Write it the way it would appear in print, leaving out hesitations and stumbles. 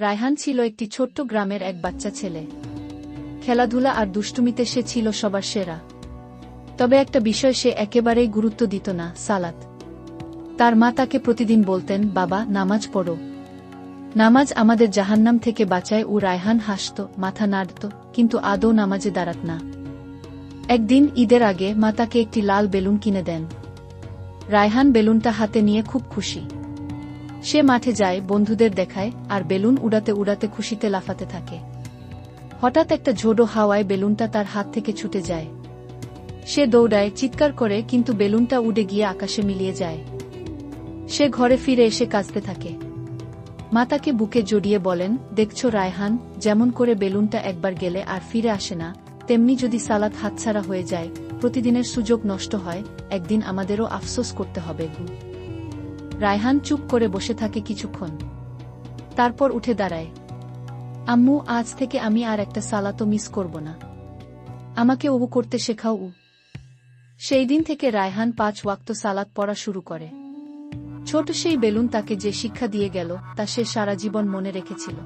রায়হান ছিল একটি ছোট্ট গ্রামের এক বাচ্চা ছেলে। খেলাধুলা আর দুষ্টুমিতে সে ছিল সবার সেরা। তবে একটা বিষয় সে একেবারেই গুরুত্ব দিত না, সালাত। তার মা তাকে প্রতিদিন বলতেন, বাবা, নামাজ পড়ো। নামাজ আমাদের জাহান্নাম থেকে বাঁচায়। রায়হান হাসত, মাথা নাড়ত, কিন্তু আদৌ নামাজে দাঁড়াত না। একদিন ঈদের আগে মা তাকে একটি লাল বেলুন কিনে দেন। রায়হান বেলুনটা হাতে নিয়ে খুব খুশি। সে মাঠে যায়, বন্ধুদের দেখায়, আর বেলুন উড়াতে উড়াতে খুশিতে লাফাতে থাকে। হঠাৎ একটা ঝোড়ো হাওয়ায় বেলুনটা তার হাত থেকে ছুটে যায়। সে দৌড়ায়, চিৎকার করে, কিন্তু বেলুনটা উড়ে গিয়ে আকাশে মিলিয়ে যায়। সে ঘরে ফিরে এসে কাঁদতে থাকে। মা তাকে বুকে জড়িয়ে বলেন, দেখছো রায়হান, যেমন করে বেলুনটা একবার গেলে আর ফিরে আসে না, তেমনি যদি সালাত হাতছাড়া হয়ে যায়, প্রতিদিনের সুযোগ নষ্ট হয়, একদিন আমাদেরও আফসোস করতে হবে। রায়হান চুপ করে বসে থাকে কিছুক্ষণ। তারপর উঠে দাঁড়ায়। আম্মু, আজ থেকে আমি আর একটা সালাতও মিস করব না। আমাকে ওযু করতে শেখাও। সেই দিন থেকে রায়হান 5 ওয়াক্ত সালাত পড়া শুরু করে। ছোট সেই বেলুন তাকে যে শিক্ষা দিয়ে গেল, তা সে সারা জীবন মনে রেখেছিল।